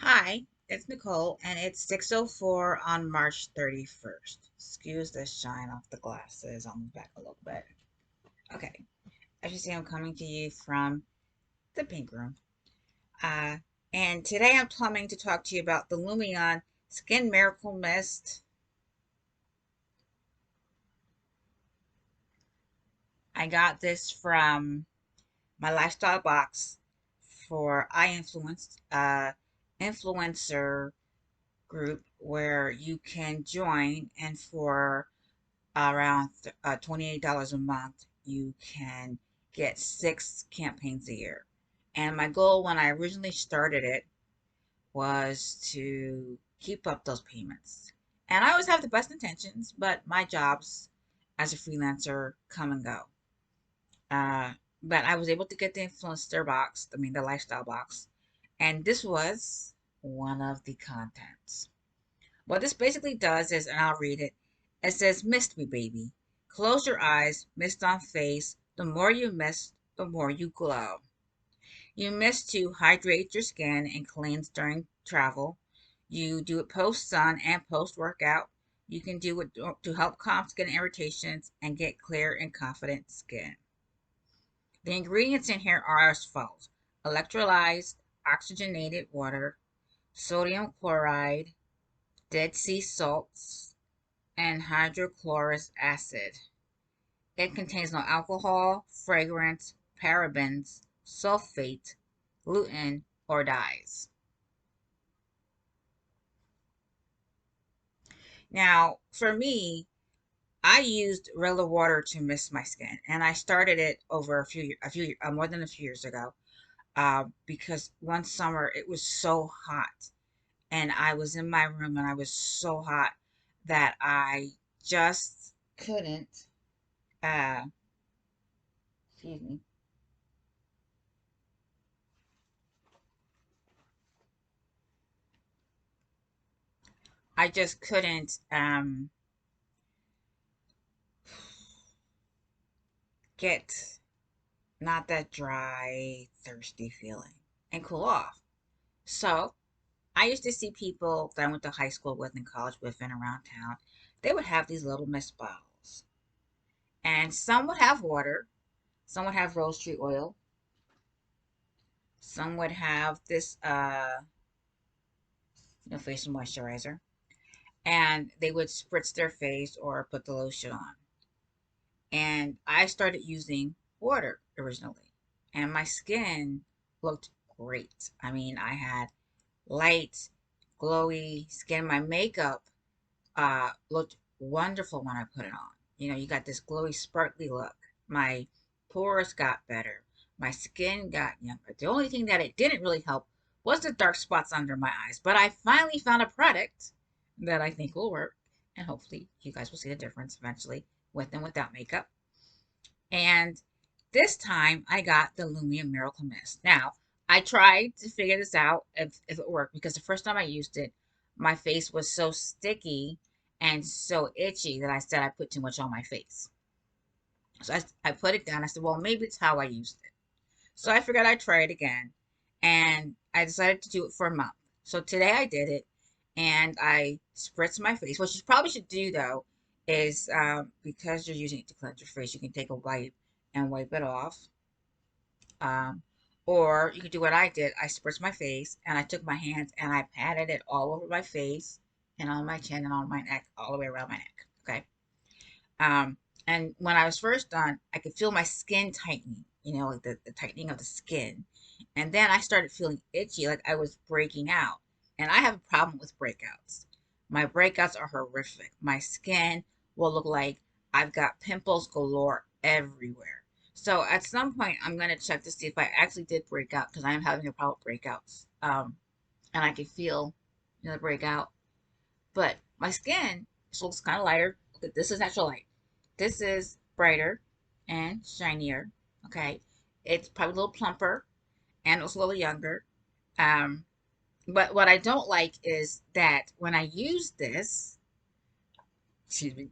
Hi, it's Nicole, and it's 6:04 on March 31st. Excuse the shine off the glasses. I'll move back a little bit. Okay, as you see, I'm coming to you from the pink room. Uh, and today I'm coming to talk to you about the Lumion Skin Miracle Mist. I got this from my lifestyle box for iInfluenced, influencer group where you can join, and for around $28 a month, you can get 6 campaigns a year. And my goal when I originally started it was to keep up those payments. And I always have the best intentions, but my jobs as a freelancer come and go. Uh, but I was able to get the influencer box, the lifestyle box, and this was one of the contents. What this basically does is, and I'll read it, it says, "Mist me, baby. Close your eyes, mist on face. The more you mist, the more you glow. You mist to hydrate your skin and cleanse during travel. You do it post sun and post workout. You can do it to help calm skin irritations and get clear and confident skin. The ingredients in here are as follows: electrolyzed, oxygenated water, sodium chloride, Dead Sea salts, and hydrochloric acid. It contains no alcohol, fragrance, parabens, sulfate, gluten, or dyes." Now, for me, I used regular water to mist my skin, and I started it over more than a few years ago, because one summer it was so hot, and I was in my room, and I was so hot that I just couldn't. Uh, excuse me. I just couldn't get not that dry, thirsty feeling and cool off. So I used to see people that I went to high school with and college with and around town. They would have these little mist bottles, and some would have water, some would have rose tree oil, some would have this facial moisturizer, and they would spritz their face or put the lotion on. And I started using water originally, and my skin looked great. I mean, I had light, glowy skin. My makeup looked wonderful when I put it on. You got this glowy, sparkly look. My pores got better. My skin got younger. The only thing that it didn't really help was the dark spots under my eyes. But I finally found a product that I think will work, and hopefully you guys will see the difference eventually with and without makeup. And this time I got the Lumion Miracle Mist. Now, I tried to figure this out if it worked, because the first time I used it, my face was so sticky and so itchy that I said I put too much on my face. So I put it down. I said, well, maybe it's how I used it. So I figured I'd try it again. And I decided to do it for a month. So today I did it, and I spritzed my face. What you probably should do, though, is because you're using it to cleanse your face, you can take a wipe and wipe it off. Um, or you could do what I did. I spritzed my face, and I took my hands and I patted it all over my face and on my chin and on my neck, all the way around my neck. Okay. Um, and when I was first done, I could feel my skin tightening, like the tightening of the skin. And then I started feeling itchy, like I was breaking out. And I have a problem with breakouts. My breakouts are horrific. My skin will look like I've got pimples galore everywhere. So at some point, I'm going to check to see if I actually did break out, because I am having a problem with breakouts. And I can feel, the breakout. But my skin looks kind of lighter. Look at this, is natural light. This is brighter and shinier. Okay. It's probably a little plumper and it's a little younger. Um, but what I don't like is that when I use this, excuse me,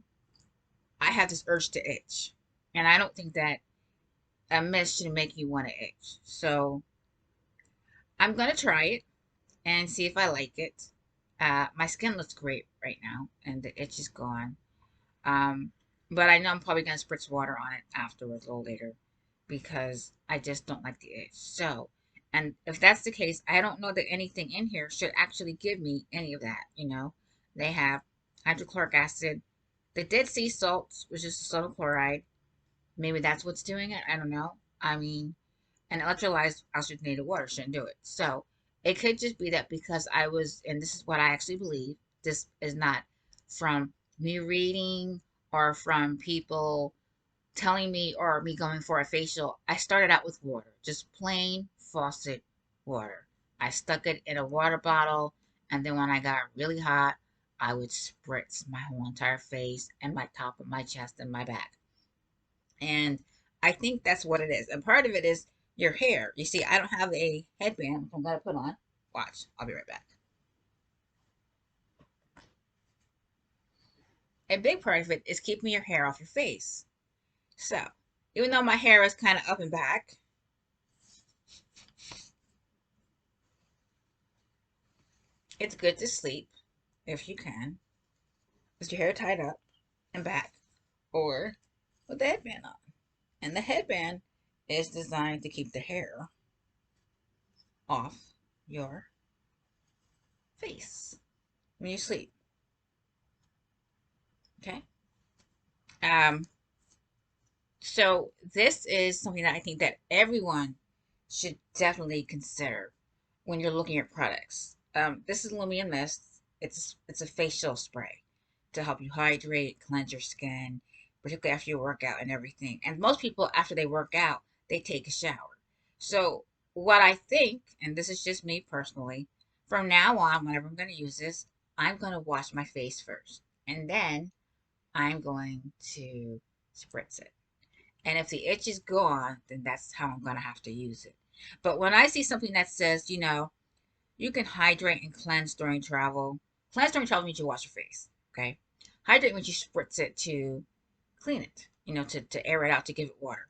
I have this urge to itch. And I don't think that a mist should make you want to itch. So I'm going to try it. and see if I like it. My skin looks great right now, and the itch is gone. Um, but I know I'm probably gonna spritz water on it afterwards, a little later, because I just don't like the itch. So, and if that's the case, I don't know that anything in here should actually give me any of that. They have hydrochloric acid, the dead sea salts, which is sodium chloride. Maybe that's what's doing it. I don't know. I mean, and electrolyzed oxygenated water shouldn't do it. So it could just be that because I was, and this is what I actually believe, this is not from me reading or from people telling me or me going for a facial. I started out with water, just plain faucet water. I stuck it in a water bottle, and then when I got really hot, I would spritz my whole entire face and my top of my chest and my back. And I think that's what it is. And part of it is your hair. You see, I don't have a headband, which I'm going to put on. Watch, I'll be right back. A big part of it is keeping your hair off your face. So, even though my hair is kind of up and back, it's good to sleep if you can with your hair tied up and back or with the headband on. And the headband is designed to keep the hair off your face when you sleep. Okay? Um, So this is something that I think that everyone should definitely consider when you're looking at products. This is Lumion Mist. It's a facial spray to help you hydrate, cleanse your skin, particularly after you work out and everything. And most people, after they work out, they take a shower. So what I think, and this is just me personally, from now on, whenever I'm going to use this, I'm going to wash my face first, and then I'm going to spritz it. And if the itch is gone, then that's how I'm going to have to use it. But when I see something that says, you can hydrate and cleanse during travel. Cleanse during travel means you wash your face, okay? Hydrate means you spritz it to clean it, to air it out, to give it water.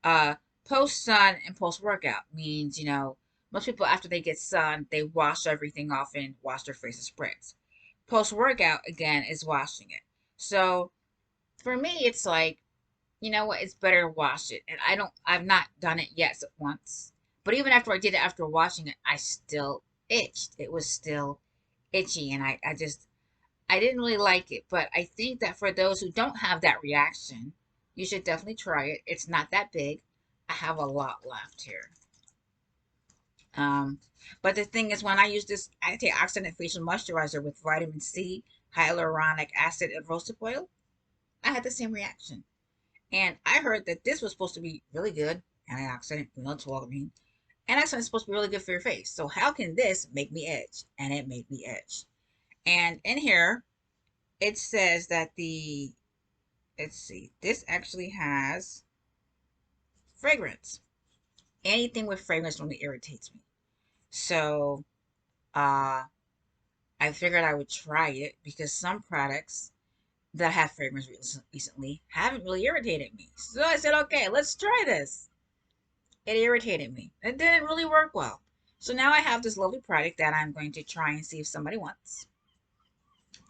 Uh, Post sun and post workout means, most people after they get sun, they wash everything off and wash their face and spritz. Post workout, again, is washing it. So for me, it's like, you know what, it's better to wash it. And I've not done it yet once. But even after I did it, after washing it, I still itched. It was still itchy. And I didn't really like it. But I think that for those who don't have that reaction, you should definitely try it. It's not that big. I have a lot left here. Um, but the thing is, when I use this antioxidant facial moisturizer with vitamin C, hyaluronic acid, and rosehip oil, I had the same reaction. And I heard that this was supposed to be really good. Antioxidant, it's Walgreens. Antioxidant is supposed to be really good for your face. So how can this make me itch? And it made me itch. And in here, it says that let's see, this actually has fragrance. Anything with fragrance really irritates me. So, uh, I figured I would try it because some products that have fragrance recently haven't really irritated me. So I said, okay, let's try this. It irritated me. It didn't really work well. So now I have this lovely product that I'm going to try and see if somebody wants.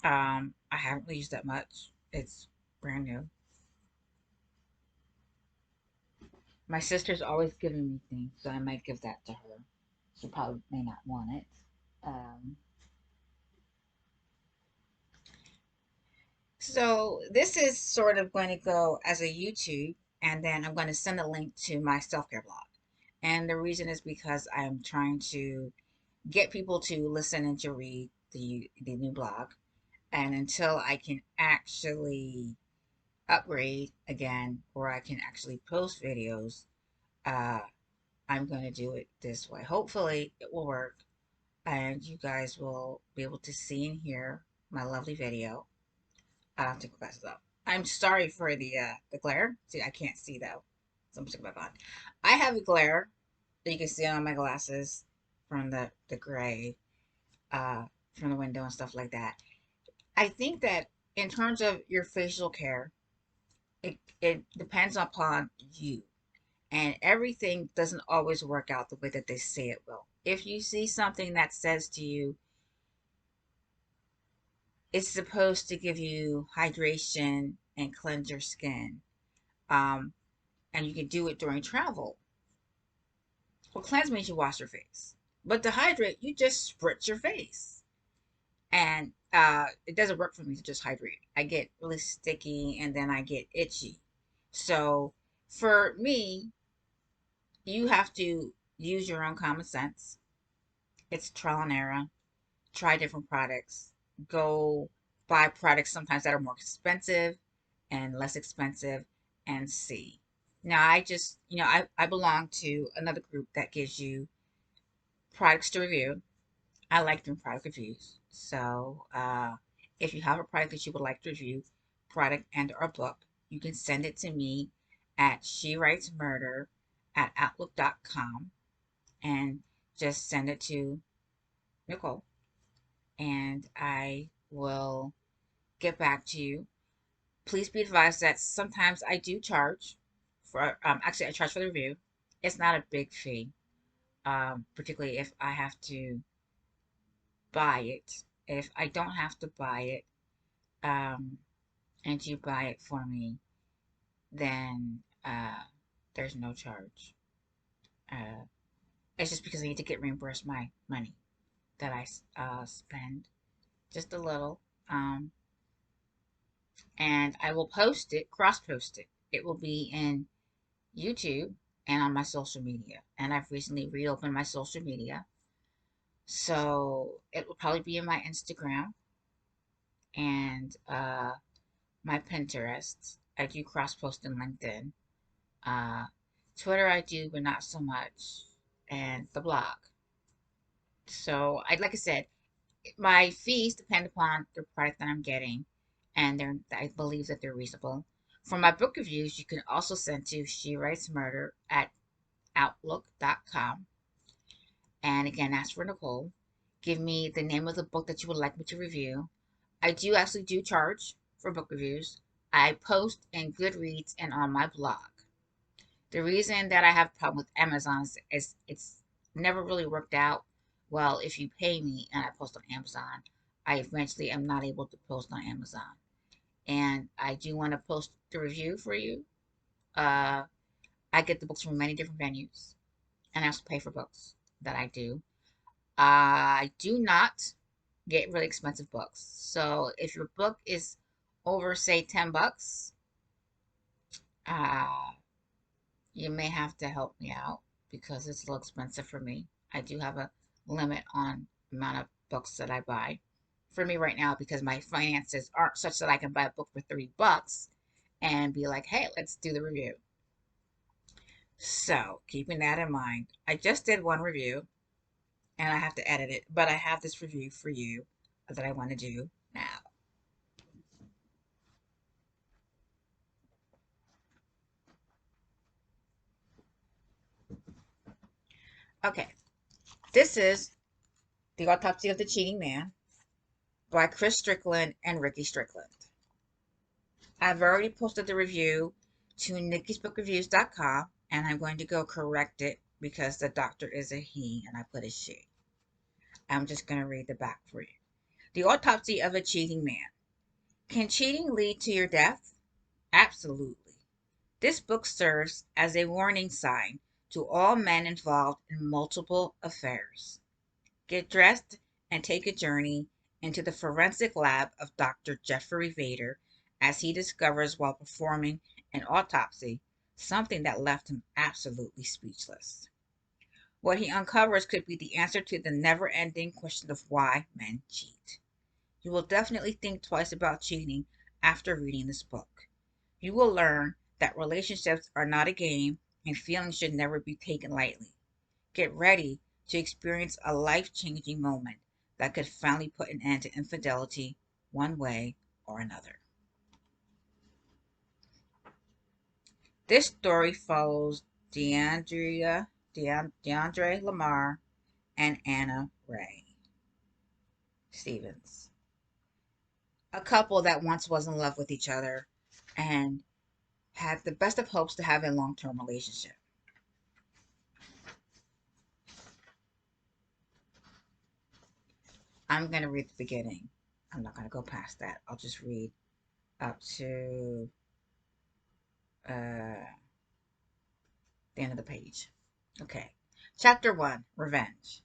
I haven't really used that much. It's brand new. My sister's always giving me things, so I might give that to her. She probably may not want it. Um, so this is sort of going to go as a YouTube, and then I'm going to send a link to my self-care blog. And the reason is because I'm trying to get people to listen and to read the new blog. And until I can actually upgrade again, or I can actually post videos, uh, I'm going to do it this way. Hopefully it will work and you guys will be able to see and hear my lovely video. I don't take my glasses off. I'm sorry for the glare. See, I can't see though. So I'm putting back on. I have a glare that you can see on my glasses from the gray uh, from the window and stuff like that. I think that in terms of your facial care, it depends upon you. And everything doesn't always work out the way that they say it will. If you see something that says to you, it's supposed to give you hydration and cleanse your skin, um, and you can do it during travel. Well, cleanse means you wash your face, but to hydrate, you just spritz your face. And it doesn't work for me to just hydrate. I get really sticky and then I get itchy. So for me, you have to use your own common sense. It's trial and error. Try different products. Go buy products sometimes that are more expensive and less expensive and see. Now, I just, I belong to another group that gives you products to review. I like doing product reviews. So, if you have a product that you would like to review, product and or book, you can send it to me at shewritesmurder@outlook.com and just send it to Nicole and I will get back to you. Please be advised that sometimes I do charge for, actually, I charge for the review. It's not a big fee, particularly if I have to buy it. If I don't have to buy it, um, and you buy it for me, then there's no charge. Uh, it's just because I need to get reimbursed my money that I spend, just a little. And I will post it, cross post it. It will be in YouTube and on my social media. And I've recently reopened my social media. So it will probably be in my Instagram and my Pinterest. I do cross post in LinkedIn. Uh, Twitter I do, but not so much. And the blog. So like I said, my fees depend upon the product that I'm getting, and I believe that they're reasonable. For my book reviews, you can also send to shewritesmurder@outlook.com. And again, ask for Nicole. Give me the name of the book that you would like me to review. I do actually do charge for book reviews. I post in Goodreads and on my blog. The reason that I have a problem with Amazon is it's never really worked out well. If you pay me and I post on Amazon, I eventually am not able to post on Amazon. And I do want to post the review for you. Uh, I get the books from many different venues, and I also pay for books that I do. I do not get really expensive books. So if your book is over, say, $10, uh, you may have to help me out because it's a little expensive for me. I do have a limit on amount of books that I buy. For me right now, because my finances aren't such that I can buy a book for $30 and be like, hey, let's do the review. So, keeping that in mind, I just did one review and I have to edit it, but I have this review for you that I want to do now. Okay, this is The Autopsy of the Cheating Man by Chris Strickland and Ricky Strickland. I've already posted the review to nickisbookreviews.com and I'm going to go correct it because the doctor is a he and I put a she. I'm just going to read the back for you. The Autopsy of a Cheating Man. Can cheating lead to your death? Absolutely. This book serves as a warning sign to all men involved in multiple affairs. Get dressed and take a journey into the forensic lab of Dr. Jeffrey Vader as he discovers while performing an autopsy something that left him absolutely speechless. What he uncovers could be the answer to the never-ending question of why men cheat. You will definitely think twice about cheating after reading this book. You will learn that relationships are not a game and feelings should never be taken lightly. Get ready to experience a life-changing moment that could finally put an end to infidelity one way or another. This story follows DeAndre Lamar and Anna Ray Stevens, a couple that once was in love with each other and had the best of hopes to have a long-term relationship. I'm going to read the beginning. I'm not going to go past that. I'll just read up to the end of the page. Okay. Chapter 1, Revenge.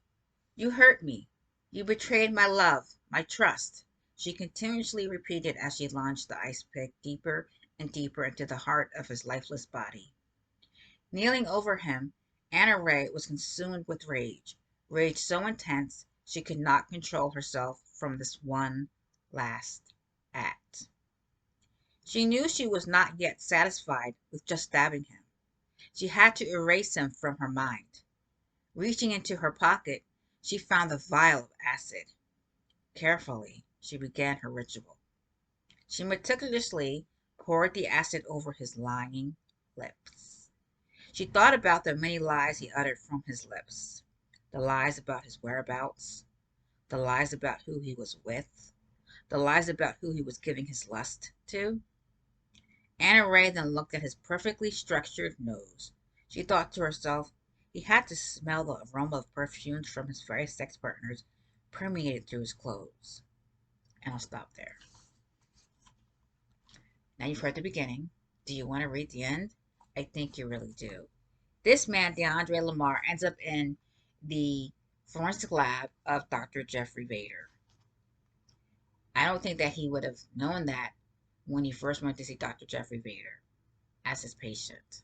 You hurt me. You betrayed my love, my trust. She continuously repeated as she launched the ice pick deeper and deeper into the heart of his lifeless body. Kneeling over him, Anna Ray was consumed with rage, rage so intense she could not control herself from this one last act. She knew she was not yet satisfied with just stabbing him. She had to erase him from her mind. Reaching into her pocket, she found the vial of acid. Carefully, she began her ritual. She meticulously poured the acid over his lying lips. She thought about the many lies he uttered from his lips. The lies about his whereabouts, the lies about who he was with, the lies about who he was giving his lust to. Anna Ray then looked at his perfectly structured nose. She thought to herself, he had to smell the aroma of perfumes from his various sex partners permeated through his clothes. And I'll stop there. Now you've heard the beginning. Do you want to read the end? I think you really do. This man, DeAndre Lamar, ends up in the forensic lab of Dr. Jeffrey Vader. I don't think that he would have known that when he first went to see Dr. Jeffrey Vader as his patient.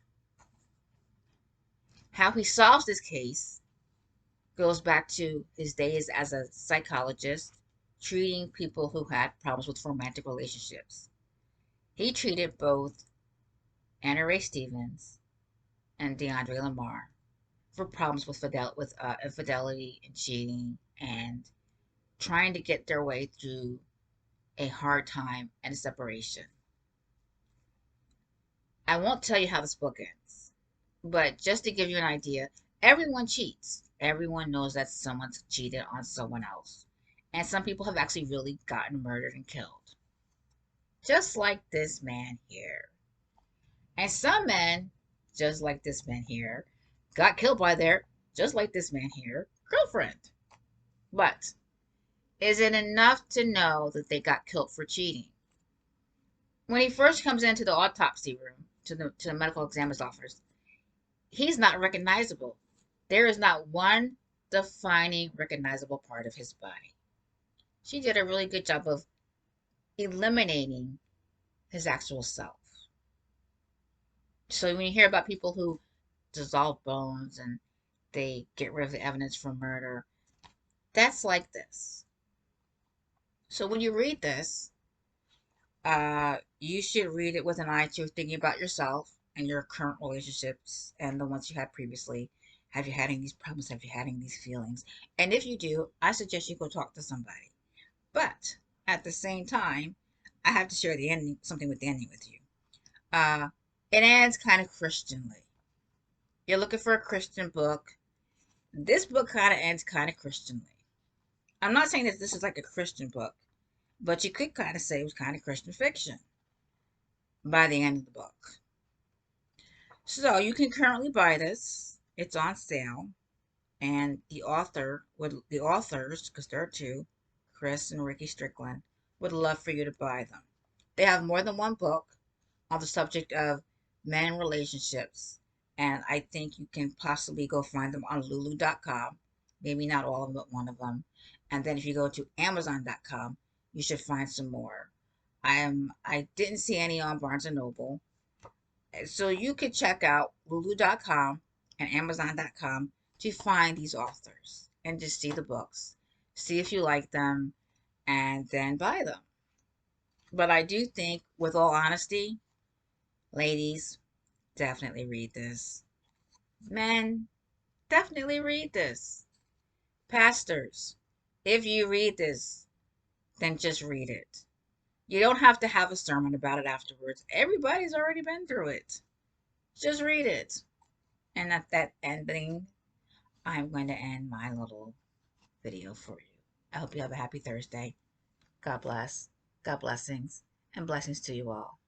How he solves this case goes back to his days as a psychologist treating people who had problems with romantic relationships. He treated both Anna Ray Stevens and DeAndre Lamar for problems with infidelity and cheating and trying to get their way through a hard time and a separation. I won't tell you how this book ends, but just to give you an idea, everyone cheats. Everyone knows that someone's cheated on someone else. And some people have actually really gotten murdered and killed. Just like this man here. And some men, just like this man here, got killed by their, just like this man here, girlfriend. But is it enough to know that they got killed for cheating? When he first comes into the autopsy room, to the medical examiner's office, he's not recognizable. There is not one defining recognizable part of his body. She did a really good job of eliminating his actual self. So when you hear about people who dissolve bones and they get rid of the evidence from murder, that's like this. So when you read this, you should read it with an eye to thinking about yourself and your current relationships and the ones you had previously. Have you had any of these problems? Have you had any of these feelings? And if you do, I suggest you go talk to somebody. But at the same time, I have to share the ending, something with the ending with you. Uh, it ends kind of Christianly. You're looking for a Christian book. This book kind of ends kind of Christianly. I'm not saying that this is like a Christian book, but you could kind of say it was kind of Christian fiction by the end of the book. So you can currently buy this. It's on sale. And the authors, because there are two, Chris and Ricky Strickland, would love for you to buy them. They have more than one book on the subject of men and relationships. And I think you can possibly go find them on lulu.com. Maybe not all of them, but one of them. And then if you go to amazon.com, you should find some more. I didn't see any on Barnes and Noble. So you could check out lulu.com and amazon.com to find these authors and just see the books. See if you like them and then buy them. But I do think, with all honesty, ladies, definitely read this. Men, definitely read this. Pastors, if you read this, then just read it. You don't have to have a sermon about it afterwards. Everybody's already been through it. Just read it. And at that ending, I'm going to end my little video for you. I hope you have a happy Thursday. God bless. God blessings. And blessings to you all.